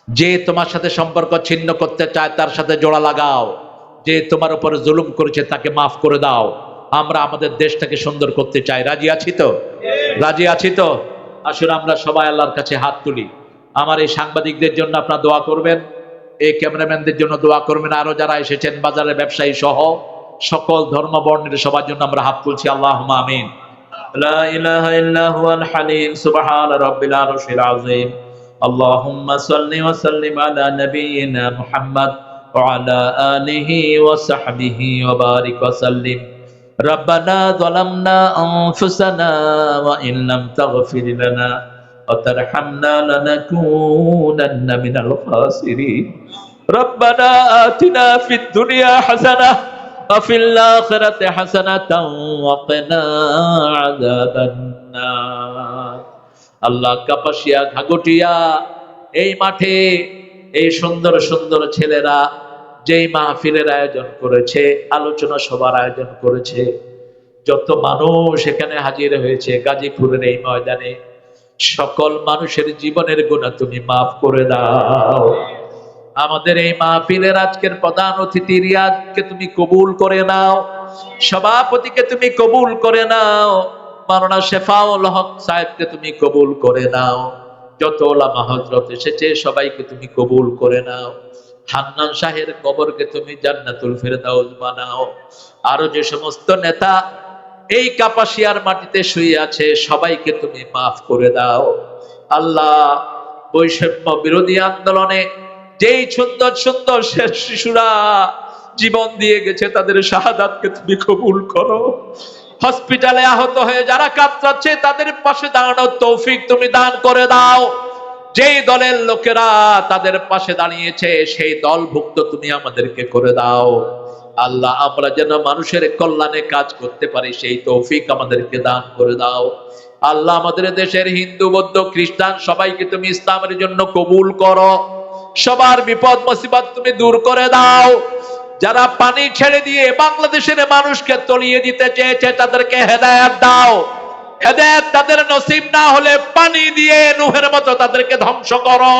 যে তোমার সাথে সম্পর্ক ছিন্ন করতে চায় তার সাথে জোড়া লাগাও। যে তোমার উপরে জুলুম করেছে তাকে মাফ করে দাও। আমরা আমাদের দেশটাকে সুন্দর করতে চাই। রাজি আছি তো? রাজি আছি তো? আসলে আমরা সবাই আল্লাহর কাছে হাত তুলি। আমার এই সাংবাদিকদের জন্য আপনারা দোয়া করবেন, এই ক্যামেরাম্যানদের জন্য দোয়া করবেন, আরো যারা এসেছেন বাজারের ব্যবসায়ী সহ সকল ধর্ম বর্ণের সবার জন্য আমরা হাত তুলছি। আল্লাহুম্মা আমিন। লা ইলাহা ইল্লা হুয়াল হালিম সুবহানা রাব্বিল আরশিল আযীম। আল্লাহুম্মা সাল্লি ওয়া সাল্লিম আলা নাবিয়িনা মুহাম্মদ ওয়া আলা আলিহি ওয়া সাহবিহি ওয়া বারিক ওয়া সাল্লিম। ربنا ظلمنا أنفسنا وإن لم تغفر لنا وترحمنا لنكونن من الخاسرين ربنا آتنا في الدنيا حسنة وفي الآخرة حسنة وقنا عذاب النار আল্লাহ কাপাসিয়া ঘাগটিয়া এই মাঠে এই সুন্দর সুন্দর ছেলেরা যেই মাহফিলের আয়োজন করেছে, আলোচনা সভার আয়োজন করেছে, যত মানুষ এখানে হাজির হয়েছে গাজীপুরের এই ময়দানে, সকল মানুষের জীবনের গুনাহ তুমি মাফ করে দাও। আমাদের এই মাহফিলের আজকের প্রধান অতিথি রিয়াজকে তুমি কবুল করে নাও, সভাপতিকে তুমি কবুল করে নাও, মাওলানা শেফাউল হক সাহেবকে তুমি কবুল করে নাও, যত ওলামা হযরত এসেছে সবাইকে তুমি কবুল করে নাও। হান্নান শাহের কবরকে তুমি জান্নাতুল ফেরদাউস বানাও। আরো যে সমস্ত নেতা এই কাপাসিয়ার মাটিতে শুয়ে আছে সবাইকে তুমি মাফ করে দাও। আল্লাহ, বৈষম্য বিরোধী আন্দোলনে যেই সুন্দর সুন্দর শিশুরা জীবন দিয়ে গেছে তাদের শাহাদাতকে তুমি কবুল করো। হসপিটালে আহত হয়ে যারা কাতরাচ্ছে তাদের পাশে দাঁড়ানোর তৌফিক তুমি দান করে দাও। যেই দলের লোকেরা তাদের পাশে দাঁড়িয়েছে সেই দলভুক্ত তুমি আমাদেরকে করে দাও। আল্লাহ, আমরা যেন মানুষের কল্যাণে কাজ করতে পারি সেই তৌফিক আমাদেরকে দান করে দাও। আল্লাহ, আমাদের দেশের হিন্দু বৌদ্ধ খ্রিস্টান সবাইকে তুমি ইসলামের জন্য কবুল করো। সবার বিপদ মুসিবত তুমি দূর করে দাও। যারা পানি ছেড়ে দিয়ে বাংলাদেশের মানুষকে তলিয়ে দিতে চেয়েছে তাদেরকে হেদায়েত দাও। হেদায়েত তাদের নসিব না হলে পানি দিয়ে নূহের মতো তাদেরকে ধ্বংস করো।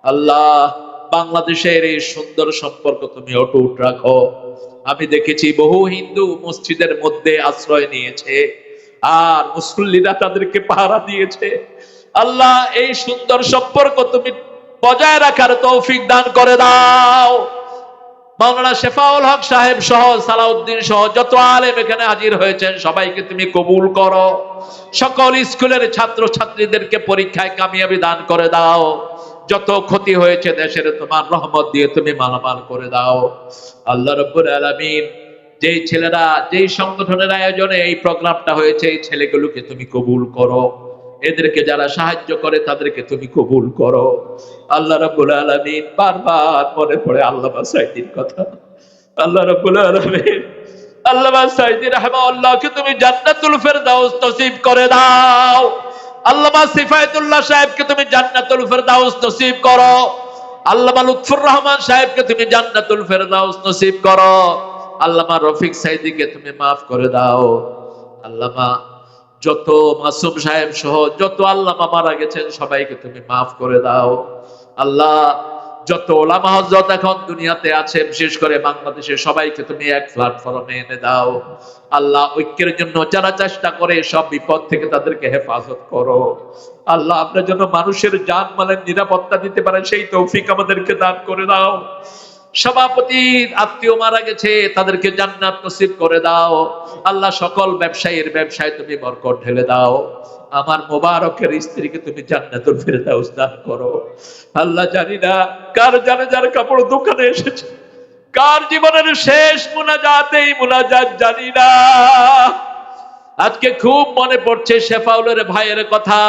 আল্লাহ, বাংলাদেশের এই সুন্দর সম্পর্ক তুমি অটুট রাখো। আমি দেখেছি বহু হিন্দু মসজিদের মধ্যে আশ্রয় নিয়েছে আর মুসল্লিরা তাদেরকে পাহারা দিয়েছে। আল্লাহ, এই সুন্দর সম্পর্ক তুমি বজায় রাখার তৌফিক দান করে দাও। মাওলানা শেফাউল হক সাহেব সহ সালাউদ্দিন সহ যত আলেম এখানে হাজির হয়েছেন সবাইকে তুমি কবুল করো। সকল স্কুলের ছাত্র ছাত্রীদেরকে পরীক্ষায় কামিয়াবি দান করে দাও। যত ক্ষতি হয়েছে দেশের তোমার রহমত দিয়ে তুমি মালামাল করে দাও। আল্লাহ রাব্বুল আলামিন, যেই ছেলেরা যেই সংগঠনের আয়োজনে এই প্রোগ্রামটা হয়েছে এই ছেলেগুলোকে তুমি কবুল করো। এদেরকে যারা সাহায্য করে তাদেরকে তুমি কবুল করো। আল্লাহ রাব্বুল আলামিন, বারবার মনে পড়ে আল্লামা সাঈদীর কথা। আল্লাহ রাব্বুল আলামিন, আল্লামা সাঈদী রাহিমাহুল্লাহকে তুমি জান্নাতুল ফেরদাউস নসিব করে দাও। আল্লামা সিফায়েতুল্লাহ সাহেবকে তুমি জান্নাতুল ফেরদাউস নসিব করো। আল্লামা লুৎফুর রহমান সাহেবকে তুমি জান্নাতুল ফেরদাউস নসিব করো। আল্লামা রফিক সাঈদীকে তুমি মাফ করে দাও। আল্লামা যত মাসুম সাহেব সহ যত আল্লামা মারা গেছেন সবাইকে তুমি মাফ করে দাও। আল্লাহ, যত ওলামা হযরত এখন দুনিয়াতে আছে বিশেষ করে বাংলাদেশে সবাইকে তুমি এক প্ল্যাটফর্মে এনে দাও। আল্লাহ, ঐক্যের জন্য যারা চেষ্টা করে সব বিপদ থেকে তাদেরকে হেফাজত করো। আল্লাহ, আমরা যেন মানুষের জান মালের নিরাপত্তা দিতে পারে সেই তৌফিক আমাদেরকে দান করে দাও। সভাপতির আত্মীয় মারা গেছে তাদেরকে জান্নাত নসিব করে দাও। আল্লাহ, সকল ব্যবসায়ীর ব্যবসায় তুমি বরকত ঢেলে দাও। আমার মোবারকের স্ত্রীকে তুমি জান্নাতুল ফেরদাউস দান করো। আল্লাহ, জানি না কার জানাজার কাপড় দোকানে এসেছে, কার জীবনের শেষ মুনাজাতে এই মুনাজাত জানি না। আজকে খুব মনে পড়ছে শেফাউলের ভাইয়ের কথা,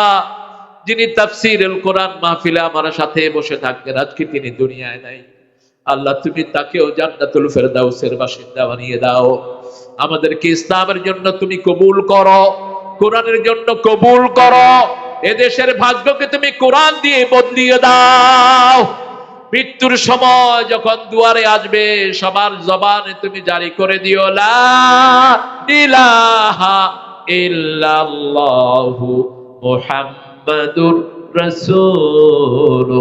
যিনি তাফসীরুল কোরআন মাহফিলে আমার সাথে বসে থাকতেন, আজকে তিনি দুনিয়ায় নাই। আল্লাহ, তুমি তাকেও জান্নাতুল ফেরদাউসের বাসিন্দা বানিয়ে দাও। আমাদেরকে ইসলামের জন্য তুমি কবুল করো, কোরআনের জন্য কবুল করো। এদেশের ভাগ্যকে তুমি কোরআন দিয়ে বদলিয়ে দাও। মৃত্যুর সময় যখন দুয়ারে আসবে সবার জবানে তুমি জারি করে দিও লা ইলাহা ইল্লাল্লাহু মুহাম্মাদুর রাসূলুল্লাহ।